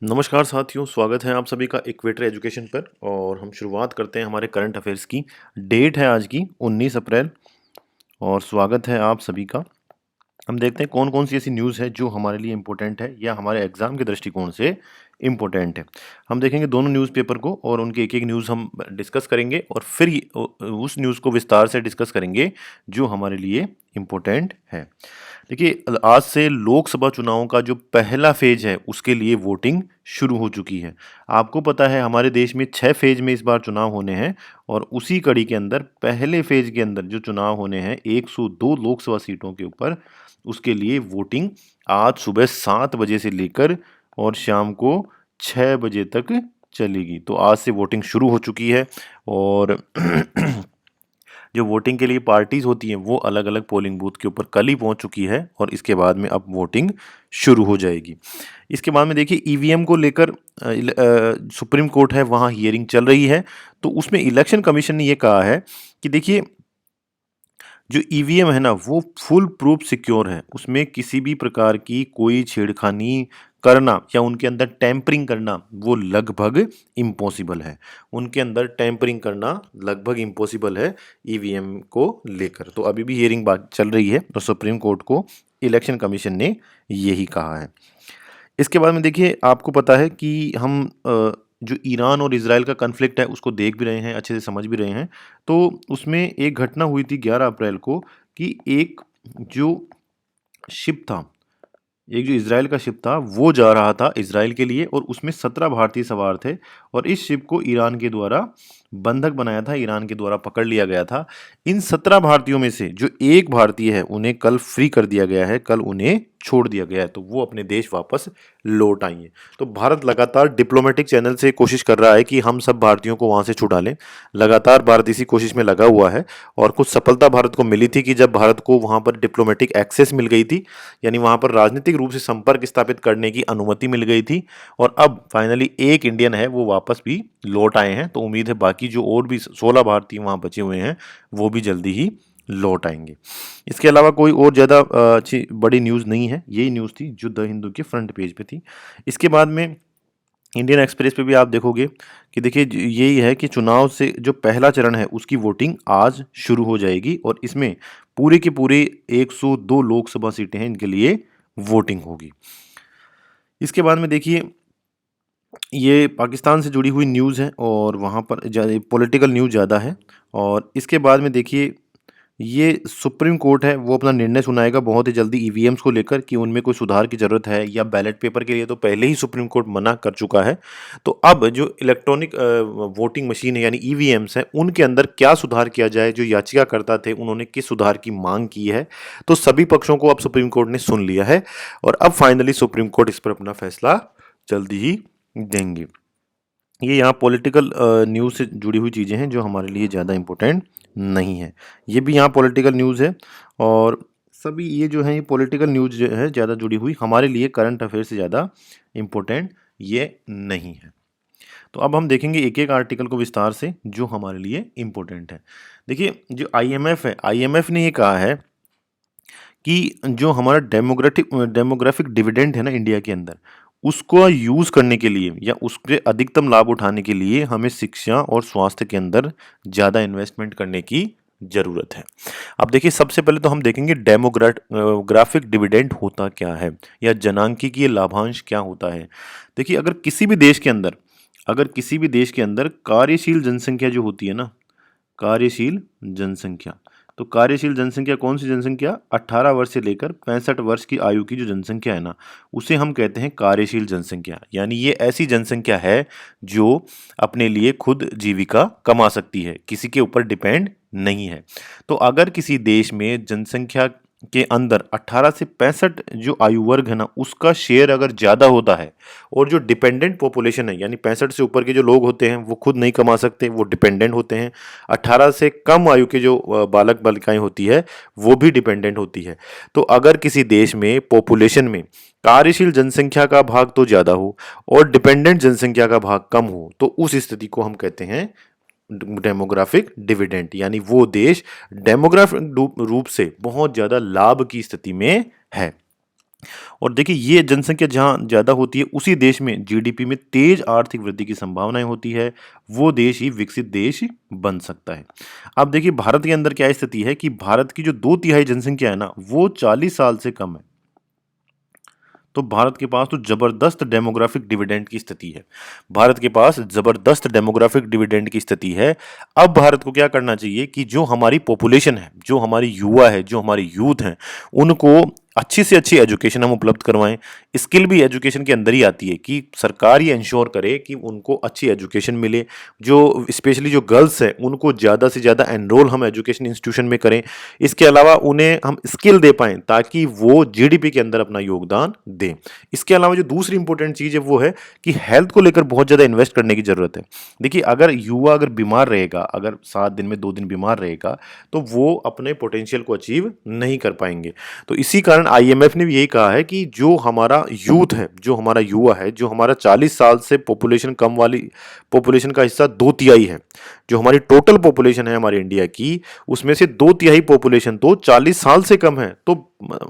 नमस्कार साथियों, स्वागत है आप सभी का इक्वेटर एजुकेशन पर। और हम शुरुआत करते हैं हमारे करंट अफेयर्स की। डेट है आज की 19 अप्रैल और स्वागत है आप सभी का। हम देखते हैं कौन कौन सी ऐसी न्यूज़ है जो हमारे लिए इम्पोर्टेंट है या हमारे एग्जाम के दृष्टिकोण से इम्पोर्टेंट है। हम देखेंगे दोनों न्यूज़पेपर को और उनके एक एक न्यूज़ हम डिस्कस करेंगे और फिर उस न्यूज़ को विस्तार से डिस्कस करेंगे जो हमारे लिए इम्पोर्टेंट है। देखिए, आज से लोकसभा चुनावों का जो पहला फेज है उसके लिए वोटिंग शुरू हो चुकी है। आपको पता है हमारे देश में 6 फेज में इस बार चुनाव होने हैं और उसी कड़ी के अंदर पहले फेज के अंदर जो चुनाव होने हैं 102 लोकसभा सीटों के ऊपर, उसके लिए वोटिंग आज सुबह 7 बजे से लेकर और शाम को 6 बजे तक चलेगी। तो आज से वोटिंग शुरू हो चुकी है और जो वोटिंग के लिए पार्टीज होती हैं वो अलग अलग पोलिंग बूथ के ऊपर कल ही पहुंच चुकी है और इसके बाद में अब वोटिंग शुरू हो जाएगी। इसके बाद में देखिए ईवीएम को लेकर सुप्रीम कोर्ट है वहाँ हियरिंग चल रही है। तो उसमें इलेक्शन कमीशन ने ये कहा है कि देखिए जो ईवीएम है ना वो फुल प्रूफ सिक्योर है, उसमें किसी भी प्रकार की कोई छेड़खानी करना या उनके अंदर टैंपरिंग करना वो लगभग इम्पॉसिबल है। उनके अंदर टैंपरिंग करना लगभग इम्पॉसिबल है ईवीएम को लेकर। तो अभी भी हियरिंग बात चल रही है और सुप्रीम कोर्ट को इलेक्शन कमीशन ने यही कहा है। इसके बाद में देखिए आपको पता है कि हम जो ईरान और इज़राइल का कॉन्फ्लिक्ट है उसको देख भी रहे हैं, अच्छे से समझ भी रहे हैं। तो उसमें एक घटना हुई थी 11 अप्रैल को कि एक जो शिप था, एक जो इज़राइल का शिप था वो जा रहा था इज़राइल के लिए और उसमें 17 भारतीय सवार थे और इस शिप को ईरान के द्वारा बंधक बनाया था, ईरान के द्वारा पकड़ लिया गया था। इन 17 भारतीयों में से जो एक भारतीय है उन्हें कल फ्री कर दिया गया है, कल उन्हें छोड़ दिया गया है, तो वो अपने देश वापस लौट आई हैं। तो भारत लगातार डिप्लोमेटिक चैनल से कोशिश कर रहा है कि हम सब भारतीयों को वहाँ से छुड़ा लें। लगातार भारत इसी कोशिश में लगा हुआ है और कुछ सफलता भारत को मिली थी कि जब भारत को वहाँ पर डिप्लोमेटिक एक्सेस मिल गई थी, यानी वहाँ पर राजनीतिक रूप से संपर्क स्थापित करने की अनुमति मिल गई थी। और अब फाइनली एक इंडियन है वो वापस भी लौट आए हैं। तो उम्मीद है बाकी जो और भी 16 भारतीय वहाँ बचे हुए हैं वो भी जल्दी ही लौट आएंगे। इसके अलावा कोई और ज़्यादा अच्छी बड़ी न्यूज़ नहीं है, यही न्यूज़ थी जो द हिंदू के फ्रंट पेज पे थी। इसके बाद में इंडियन एक्सप्रेस पे भी आप देखोगे कि देखिए यही है कि चुनाव से जो पहला चरण है उसकी वोटिंग आज शुरू हो जाएगी और इसमें पूरे के पूरे 102 लोकसभा सीटें हैं, इनके लिए वोटिंग होगी। इसके बाद में देखिए ये पाकिस्तान से जुड़ी हुई न्यूज़ है और वहाँ पर पॉलिटिकल न्यूज़ ज़्यादा है। और इसके बाद में देखिए ये सुप्रीम कोर्ट है वो अपना निर्णय सुनाएगा बहुत ही जल्दी ईवीएम्स को लेकर कि उनमें कोई सुधार की ज़रूरत है या बैलेट पेपर के लिए तो पहले ही सुप्रीम कोर्ट मना कर चुका है। तो अब जो इलेक्ट्रॉनिक वोटिंग मशीन है यानी ईवीएम्स है उनके अंदर क्या सुधार किया जाए, जो याचिकाकर्ता थे उन्होंने किस सुधार की मांग की है, तो सभी पक्षों को अब सुप्रीम कोर्ट ने सुन लिया है और अब फाइनली सुप्रीम कोर्ट इस पर अपना फैसला जल्दी ही देंगे। ये यहाँ पॉलिटिकल न्यूज़ से जुड़ी हुई चीज़ें हैं जो हमारे लिए ज़्यादा इम्पोर्टेंट नहीं है। ये भी यहाँ पॉलिटिकल न्यूज़ है और सभी ये जो है ये पॉलिटिकल न्यूज़ जो है ज़्यादा जुड़ी हुई, हमारे लिए करंट अफेयर से ज़्यादा इम्पोर्टेंट ये नहीं है। तो अब हम देखेंगे एक एक आर्टिकल को विस्तार से जो हमारे लिए इम्पोर्टेंट है। देखिए जो आईएमएफ है, आईएमएफ ने ये कहा है कि जो हमारा डेमोग्राफिक डिविडेंड है ना इंडिया के अंदर, उसको यूज़ करने के लिए या उसके अधिकतम लाभ उठाने के लिए हमें शिक्षा और स्वास्थ्य के अंदर ज़्यादा इन्वेस्टमेंट करने की ज़रूरत है। अब देखिए सबसे पहले तो हम देखेंगे डेमोग्राफिक डिविडेंड होता क्या है या जनांकीय लाभांश क्या होता है। देखिए अगर किसी भी देश के अंदर कार्यशील जनसंख्या जो होती है ना, कार्यशील जनसंख्या, तो कार्यशील जनसंख्या कौन सी जनसंख्या, 18 वर्ष से लेकर 65 वर्ष की आयु की जो जनसंख्या है ना उसे हम कहते हैं कार्यशील जनसंख्या। यानी ये ऐसी जनसंख्या है जो अपने लिए खुद जीविका कमा सकती है, किसी के ऊपर डिपेंड नहीं है। तो अगर किसी देश में जनसंख्या के अंदर 18 से 65 जो आयु वर्ग है ना उसका शेयर अगर ज़्यादा होता है और जो डिपेंडेंट पॉपुलेशन है यानी 65 से ऊपर के जो लोग होते हैं वो खुद नहीं कमा सकते, वो डिपेंडेंट होते हैं। 18 से कम आयु के जो बालक बालिकाएं होती है वो भी डिपेंडेंट होती है। तो अगर किसी देश में पॉपुलेशन में कार्यशील जनसंख्या का भाग तो ज़्यादा हो और डिपेंडेंट जनसंख्या का भाग कम हो तो उस स्थिति को हम कहते हैं डेमोग्राफिक डिविडेंड, यानी वो देश डेमोग्राफिक रूप से बहुत ज़्यादा लाभ की स्थिति में है। और देखिए ये जनसंख्या जहाँ ज़्यादा होती है उसी देश में जीडीपी में तेज आर्थिक वृद्धि की संभावनाएं होती है, वो देश ही विकसित देश बन सकता है। अब देखिए भारत के अंदर क्या स्थिति है कि भारत की जो 2/3 जनसंख्या है ना, वो 40 साल से कम है। तो भारत के पास तो जबरदस्त डेमोग्राफिक डिविडेंड की स्थिति है। भारत के पास जबरदस्त डेमोग्राफिक डिविडेंड की स्थिति है। अब भारत को क्या करना चाहिए कि जो हमारी पॉपुलेशन है, जो हमारी युवा है, जो हमारी यूथ है, उनको अच्छी से अच्छी एजुकेशन हम उपलब्ध करवाएं। स्किल भी एजुकेशन के अंदर ही आती है कि सरकार ये इंश्योर करे कि उनको अच्छी एजुकेशन मिले। जो स्पेशली जो गर्ल्स हैं उनको ज़्यादा से ज़्यादा एनरोल हम एजुकेशन इंस्टीट्यूशन में करें। इसके अलावा उन्हें हम स्किल दे पाएँ ताकि वो जीडीपी के अंदर अपना योगदान दें। इसके अलावा जो दूसरी इंपॉर्टेंट चीज़ है वो है कि हेल्थ को लेकर बहुत ज़्यादा इन्वेस्ट करने की ज़रूरत है। देखिए अगर युवा अगर बीमार रहेगा, अगर 7 दिन में 2 दिन बीमार रहेगा, तो वो अपने पोटेंशियल को अचीव नहीं कर पाएँगे। तो इसी कारण आईएमएफ ने भी यही कहा है कि जो हमारा यूथ है, जो हमारा युवा है, जो हमारा 40 साल से पॉपुलेशन कम वाली पॉपुलेशन का हिस्सा 2/3 है, जो हमारी टोटल पॉपुलेशन है हमारे इंडिया की, उसमें से 2/3 पॉपुलेशन तो 40 साल से कम है। तो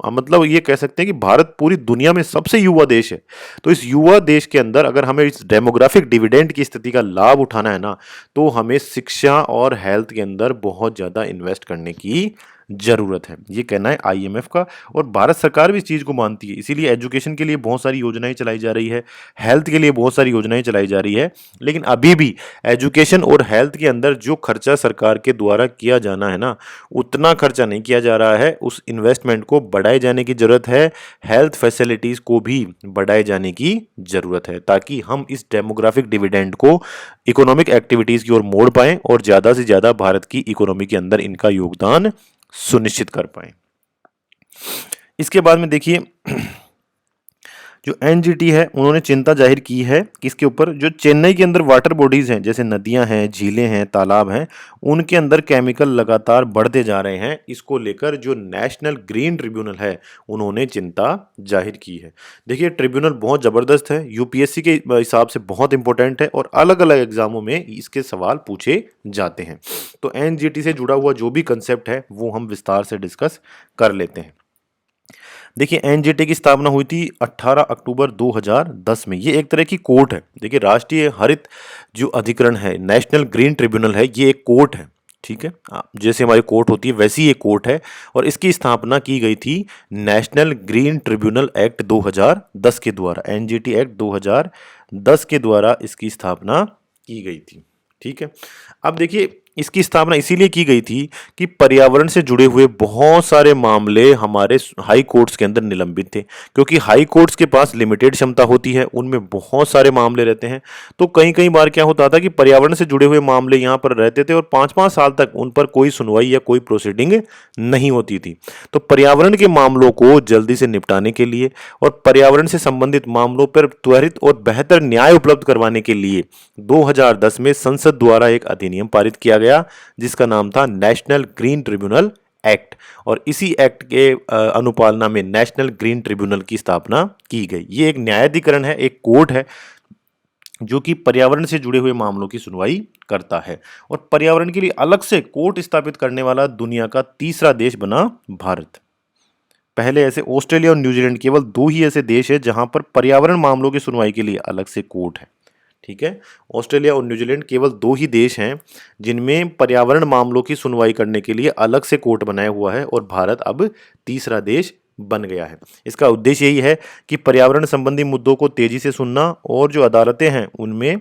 मतलब ये कह सकते हैं कि भारत पूरी दुनिया में सबसे युवा देश है। तो इस युवा देश के अंदर अगर हमें इस डेमोग्राफिक डिविडेंड की स्थिति का लाभ उठाना है ना, तो हमें शिक्षा और हेल्थ के अंदर बहुत ज़्यादा इन्वेस्ट करने की ज़रूरत है। ये कहना है आईएमएफ का और भारत सरकार भी इस चीज़ को मानती है। इसीलिए एजुकेशन के लिए बहुत सारी योजनाएँ चलाई जा रही है, हेल्थ के लिए बहुत सारी योजनाएँ चलाई जा रही है। लेकिन अभी भी एजुकेशन और हेल्थ के अंदर जो खर्चा सरकार के द्वारा किया जाना है ना, उतना खर्चा नहीं किया जा रहा है। उस इन्वेस्टमेंट को बढ़ाए जाने की ज़रूरत है। हेल्थ फैसिलिटीज़ को भी बढ़ाए जाने की ज़रूरत है ताकि हम इस डेमोग्राफिक डिविडेंड को इकोनॉमिक एक्टिविटीज़ की ओर मोड़ पाएँ और ज़्यादा से ज़्यादा भारत की इकोनॉमी के अंदर इनका योगदान सुनिश्चित कर पाएँ। इसके बाद में देखिए जो एनजीटी है उन्होंने चिंता जाहिर की है किसके ऊपर, जो चेन्नई के अंदर वाटर बॉडीज हैं जैसे नदियां हैं, झीलें हैं, तालाब हैं, उनके अंदर केमिकल लगातार बढ़ते जा रहे हैं। इसको लेकर जो नेशनल ग्रीन ट्रिब्यूनल है उन्होंने चिंता जाहिर की है। देखिए ट्रिब्यूनल बहुत ज़बरदस्त है, यूपीएससी के हिसाब से बहुत इंपॉर्टेंट है और अलग अलग एग्जामों में इसके सवाल पूछे जाते हैं। तो एनजीटी से जुड़ा हुआ जो भी कंसेप्ट है वो हम विस्तार से डिस्कस कर लेते हैं। देखिए एनजीटी की स्थापना हुई थी 18 अक्टूबर 2010 में। ये एक तरह की कोर्ट है। देखिए राष्ट्रीय हरित जो अधिकरण है, नेशनल ग्रीन ट्रिब्यूनल है, ये एक कोर्ट है। ठीक है, जैसे हमारी कोर्ट होती है वैसी ये कोर्ट है और इसकी स्थापना की गई थी नेशनल ग्रीन ट्रिब्यूनल एक्ट 2010 के द्वारा। एनजीटी एक्ट 2010 के द्वारा इसकी स्थापना की गई थी। ठीक है, अब देखिए इसकी स्थापना इसीलिए की गई थी कि पर्यावरण से जुड़े हुए बहुत सारे मामले हमारे हाई कोर्ट्स के अंदर निलंबित थे, क्योंकि हाई कोर्ट्स के पास लिमिटेड क्षमता होती है, उनमें बहुत सारे मामले रहते हैं। तो कई कई बार क्या होता था कि पर्यावरण से जुड़े हुए मामले यहाँ पर रहते थे और 5-5 साल तक उन पर कोई सुनवाई या कोई प्रोसीडिंग नहीं होती थी। तो पर्यावरण के मामलों को जल्दी से निपटाने के लिए और पर्यावरण से संबंधित मामलों पर त्वरित और बेहतर न्याय उपलब्ध करवाने के लिए 2010 में संसद द्वारा एक अधिनियम पारित किया गया जिसका नाम था नेशनल ग्रीन ट्रिब्यूनल एक्ट। और इसी एक्ट के अनुपालना में नेशनल ग्रीन ट्रिब्यूनल की स्थापना की गई। ये एक न्यायाधिकरण है, एक कोर्ट है जो कि पर्यावरण से जुड़े हुए मामलों की सुनवाई करता है। और पर्यावरण के लिए अलग से कोर्ट स्थापित करने वाला दुनिया का तीसरा देश बना भारत। पहले ऐसे ऑस्ट्रेलिया और न्यूजीलैंड केवल 2 ही ऐसे देश है जहां पर पर्यावरण मामलों की सुनवाई के लिए अलग से कोर्ट है। ठीक है, ऑस्ट्रेलिया और न्यूजीलैंड केवल 2 ही देश हैं जिनमें पर्यावरण मामलों की सुनवाई करने के लिए अलग से कोर्ट बनाया हुआ है और भारत अब तीसरा देश बन गया है। इसका उद्देश्य यही है कि पर्यावरण संबंधी मुद्दों को तेजी से सुनना और जो अदालतें हैं उनमें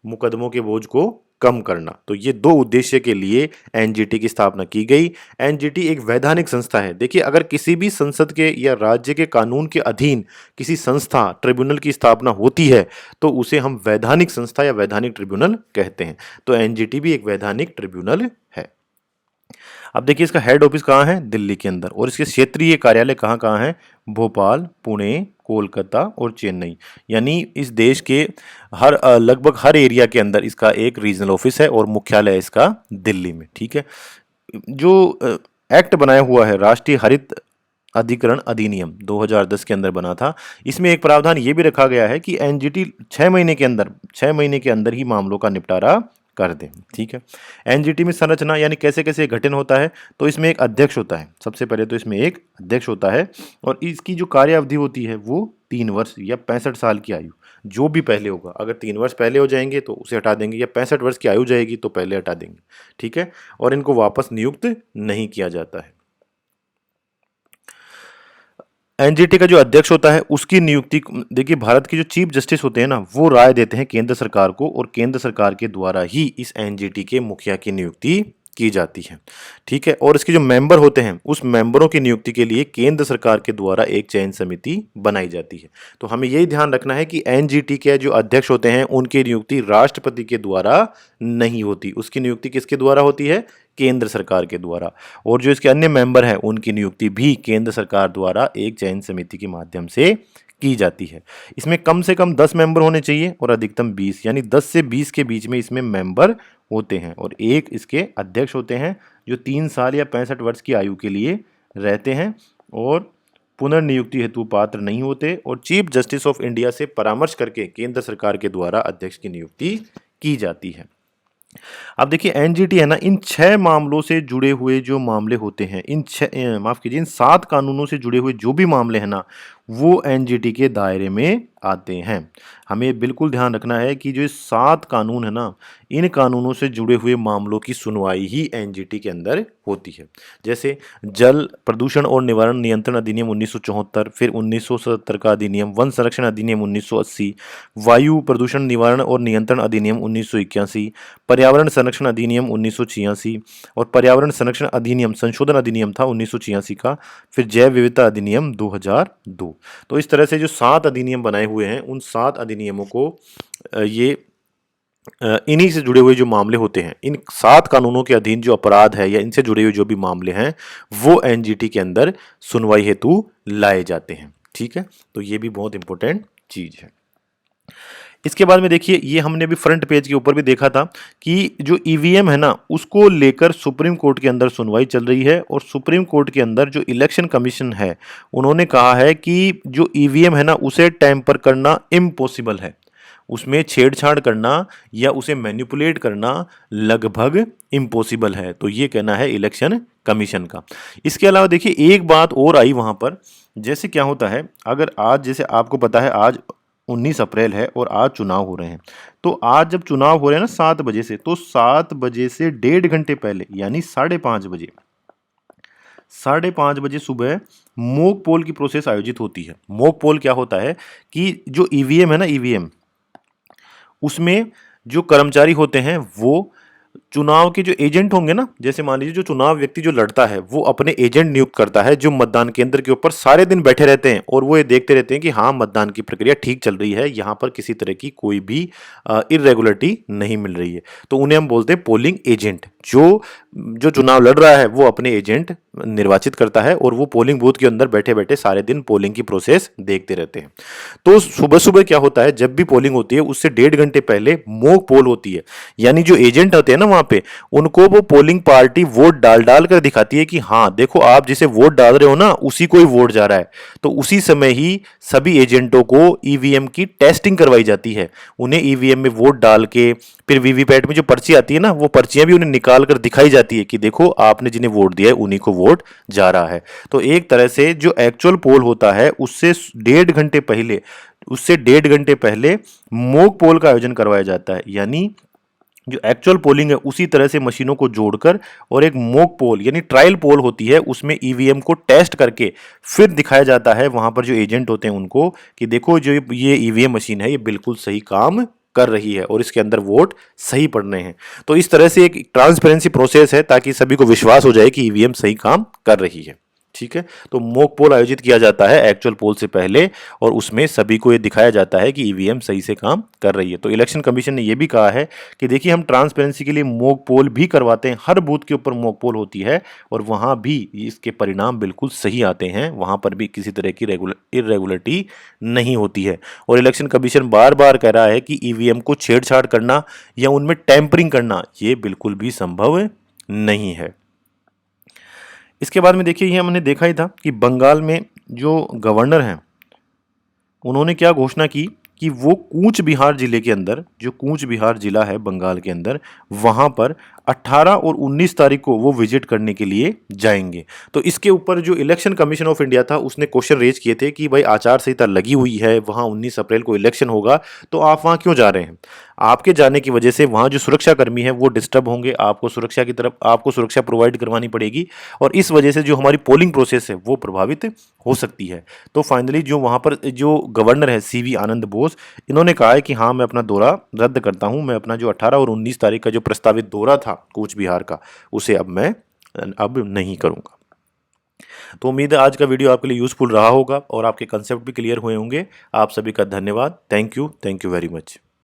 मुकदमों के बोझ को कम करना। तो ये 2 उद्देश्य के लिए एनजीटी की स्थापना की गई। एनजीटी एक वैधानिक संस्था है। देखिए अगर किसी भी संसद के या राज्य के कानून के अधीन किसी संस्था ट्रिब्यूनल की स्थापना होती है तो उसे हम वैधानिक संस्था या वैधानिक ट्रिब्यूनल कहते हैं। तो एनजीटी भी एक वैधानिक ट्रिब्यूनल है। अब देखिए इसका हेड ऑफिस कहाँ है, दिल्ली के अंदर, और इसके क्षेत्रीय कार्यालय कहाँ कहाँ है, भोपाल, पुणे, कोलकाता और चेन्नई। यानी इस देश के लगभग हर एरिया के अंदर इसका एक रीजनल ऑफिस है और मुख्यालय इसका दिल्ली में। ठीक है, जो एक्ट बनाया हुआ है राष्ट्रीय हरित अधिकरण अधिनियम 2010 के अंदर बना था, इसमें एक प्रावधान ये भी रखा गया है कि एनजीटी 6 महीने के अंदर ही मामलों का निपटारा कर दें। ठीक है, एनजीटी में संरचना यानी कैसे कैसे गठन होता है, तो इसमें एक अध्यक्ष होता है। सबसे पहले तो इसमें एक अध्यक्ष होता है और इसकी जो कार्य अवधि होती है वो 3 वर्ष या 65 साल की आयु, जो भी पहले होगा। अगर 3 वर्ष पहले हो जाएंगे तो उसे हटा देंगे, या 65 वर्ष की आयु जाएगी तो पहले हटा देंगे। ठीक है, और इनको वापस नियुक्त नहीं किया जाता है। एनजीटी का जो अध्यक्ष होता है उसकी नियुक्ति, देखिए भारत के जो चीफ जस्टिस होते हैं ना, वो राय देते हैं केंद्र सरकार को, और केंद्र सरकार के द्वारा ही इस एनजीटी के मुखिया की नियुक्ति की जाती है। ठीक है, और इसके जो मेंबर होते हैं उस मेंबरों की नियुक्ति के लिए केंद्र सरकार के द्वारा एक चयन समिति बनाई जाती है। तो हमें यही ध्यान रखना है कि एनजीटी के जो अध्यक्ष होते हैं उनकी नियुक्ति राष्ट्रपति के द्वारा नहीं होती, उसकी नियुक्ति किसके द्वारा होती है? केंद्र सरकार के द्वारा। और जो इसके अन्य मेंबर हैं उनकी नियुक्ति भी केंद्र सरकार द्वारा एक चयन समिति के माध्यम से की जाती है। इसमें कम से कम 10 मेंबर होने चाहिए और अधिकतम 20, यानी 10 से 20 के बीच में इसमें मेंबर होते हैं। और एक इसके अध्यक्ष होते हैं जो 3 साल या 65 वर्ष की आयु के लिए रहते हैं और पुनर्नियुक्ति हेतु पात्र नहीं होते, और चीफ जस्टिस ऑफ इंडिया से परामर्श करके केंद्र सरकार के द्वारा अध्यक्ष की नियुक्ति की जाती है। अब देखिए एनजीटी है ना, इन 6 मामलों से जुड़े हुए जो मामले होते हैं, इन 7 कानूनों से जुड़े हुए जो भी मामले हैं ना, वो एनजीटी के दायरे में आते हैं। हमें बिल्कुल ध्यान रखना है कि जो ये 7 कानून है ना, इन कानूनों से जुड़े हुए मामलों की सुनवाई ही एनजीटी के अंदर होती है। जैसे जल प्रदूषण और निवारण नियंत्रण अधिनियम 1974, फिर 1977 का अधिनियम, वन संरक्षण अधिनियम 1980, वायु प्रदूषण निवारण और नियंत्रण अधिनियम 1981, पर्यावरण संरक्षण अधिनियम 1986 और पर्यावरण संरक्षण अधिनियम संशोधन अधिनियम था 1986 का, फिर जैव विविधता अधिनियम 2002। तो इस तरह से जो 7 अधिनियम बनाए हुए हैं, उन 7 अधिनियमों को इन्हीं से जुड़े हुए जो मामले होते हैं, इन 7 कानूनों के अधीन जो अपराध है या इनसे जुड़े हुए जो भी मामले हैं, वो एनजीटी के अंदर सुनवाई हेतु लाए जाते हैं। ठीक है, तो ये भी बहुत इंपॉर्टेंट चीज है। इसके बाद में देखिए, ये हमने भी फ्रंट पेज के ऊपर भी देखा था कि जो ईवीएम है ना, उसको लेकर सुप्रीम कोर्ट के अंदर सुनवाई चल रही है, और सुप्रीम कोर्ट के अंदर जो इलेक्शन कमीशन है उन्होंने कहा है कि जो ईवीएम है ना, उसे टैंपर करना इम्पॉसिबल है, उसमें छेड़छाड़ करना या उसे मैनिपुलेट करना लगभग इम्पॉसिबल है। तो ये कहना है इलेक्शन कमीशन का। इसके अलावा देखिए एक बात और आई वहाँ पर, जैसे क्या होता है, अगर आज, जैसे आपको पता है आज 19 अप्रैल है और आज चुनाव हो रहे हैं, तो आज जब चुनाव हो रहे हैं ना 7 बजे से, तो 7 बजे से 1.5 घंटे पहले यानी 5:30 बजे सुबह मॉक पोल की प्रोसेस आयोजित होती है। मॉक पोल क्या होता है कि जो ईवीएम है ना, ईवीएम, उसमें जो कर्मचारी होते हैं वो चुनाव के जो एजेंट होंगे ना, जैसे मान लीजिए जो चुनाव व्यक्ति जो लड़ता है वो अपने एजेंट नियुक्त करता है, जो मतदान केंद्र के ऊपर सारे दिन बैठे रहते हैं और वो ये देखते रहते हैं कि हाँ मतदान की प्रक्रिया ठीक चल रही है, यहाँ पर किसी तरह की कोई भी इरेगुलरिटी नहीं मिल रही है। तो उन्हें हम बोलते हैं पोलिंग एजेंट। जो चुनाव लड़ रहा है वो अपने एजेंट निर्वाचित करता है और वो पोलिंग बूथ के अंदर बैठे बैठे सारे दिन पोलिंग की प्रोसेस देखते रहते हैं। तो सुबह सुबह क्या होता है, जब भी पोलिंग होती है उससे 1.5 घंटे पहले मॉक पोल होती है, यानी जो एजेंट होते हैं ना वहां पे, उनको वो पोलिंग पार्टी वोट डाल डाल कर दिखाती है कि हाँ देखो आप जिसे वोट डाल रहे हो ना उसी को ही वोट जा रहा है। तो उसी समय ही सभी एजेंटों को ईवीएम की टेस्टिंग करवाई जाती है, उन्हें ईवीएम में वोट डाल के फिर वीवीपैट में जो पर्ची आती है ना, वो पर्चियां भी उन्हें निकाल कर दिखाई जाती है कि देखो आपने जिन्हें वोट दिया है उन्हीं को वोट जा रहा है। तो एक तरह से जो एक्चुअल पोल होता है उससे 1.5 घंटे पहले मॉक पोल का आयोजन करवाया जाता है, यानी जो एक्चुअल पोलिंग है उसी तरह से मशीनों को जोड़कर और एक मॉक पोल यानी ट्रायल पोल होती है, उसमें ईवीएम को टेस्ट करके फिर दिखाया जाता है वहां पर जो एजेंट होते हैं उनको कि देखो जो ये ईवीएम मशीन है ये बिल्कुल सही काम कर रही है और इसके अंदर वोट सही पड़ रहे हैं। तो इस तरह से एक ट्रांसपेरेंसी प्रोसेस है ताकि सभी को विश्वास हो जाए कि ईवीएम सही काम कर रही है। ठीक है, तो मॉक पोल आयोजित किया जाता है एक्चुअल पोल से पहले और उसमें सभी को ये दिखाया जाता है कि ईवीएम सही से काम कर रही है। तो इलेक्शन कमीशन ने यह भी कहा है कि देखिए हम ट्रांसपेरेंसी के लिए मॉक पोल भी करवाते हैं, हर बूथ के ऊपर मॉक पोल होती है और वहां भी इसके परिणाम बिल्कुल सही आते हैं, वहां पर भी किसी तरह की इरेगुलरिटी नहीं होती है। और इलेक्शन कमीशन बार बार कह रहा है कि ईवीएम को छेड़छाड़ करना या उनमें टैंपरिंग करना ये बिल्कुल भी संभव नहीं है। इसके बाद में देखिए ये हमने देखा ही था कि बंगाल में जो गवर्नर हैं उन्होंने क्या घोषणा की कि वो कूच बिहार ज़िले के अंदर, जो कूच बिहार ज़िला है बंगाल के अंदर, वहाँ पर 18 और 19 तारीख को वो विजिट करने के लिए जाएंगे। तो इसके ऊपर जो इलेक्शन कमीशन ऑफ इंडिया था उसने क्वेश्चन रेज किए थे कि भाई आचार संहिता लगी हुई है, वहाँ 19 अप्रैल को इलेक्शन होगा, तो आप वहाँ क्यों जा रहे हैं? आपके जाने की वजह से वहाँ जो सुरक्षा कर्मी है वो डिस्टर्ब होंगे, आपको सुरक्षा प्रोवाइड करवानी पड़ेगी, और इस वजह से जो हमारी पोलिंग प्रोसेस है वो प्रभावित हो सकती है। तो फाइनली जो वहाँ पर जो गवर्नर है सीवी आनंद बोस, इन्होंने कहा है कि हाँ मैं अपना दौरा रद्द करता हूँ, मैं अपना जो 18 और 19 तारीख का जो प्रस्तावित दौरा था कूच बिहार का, उसे अब नहीं करूँगा। तो उम्मीद है आज का वीडियो आपके लिए यूज़फुल रहा होगा और आपके कंसेप्ट भी क्लियर हुए होंगे। आप सभी का धन्यवाद। Thank you very much.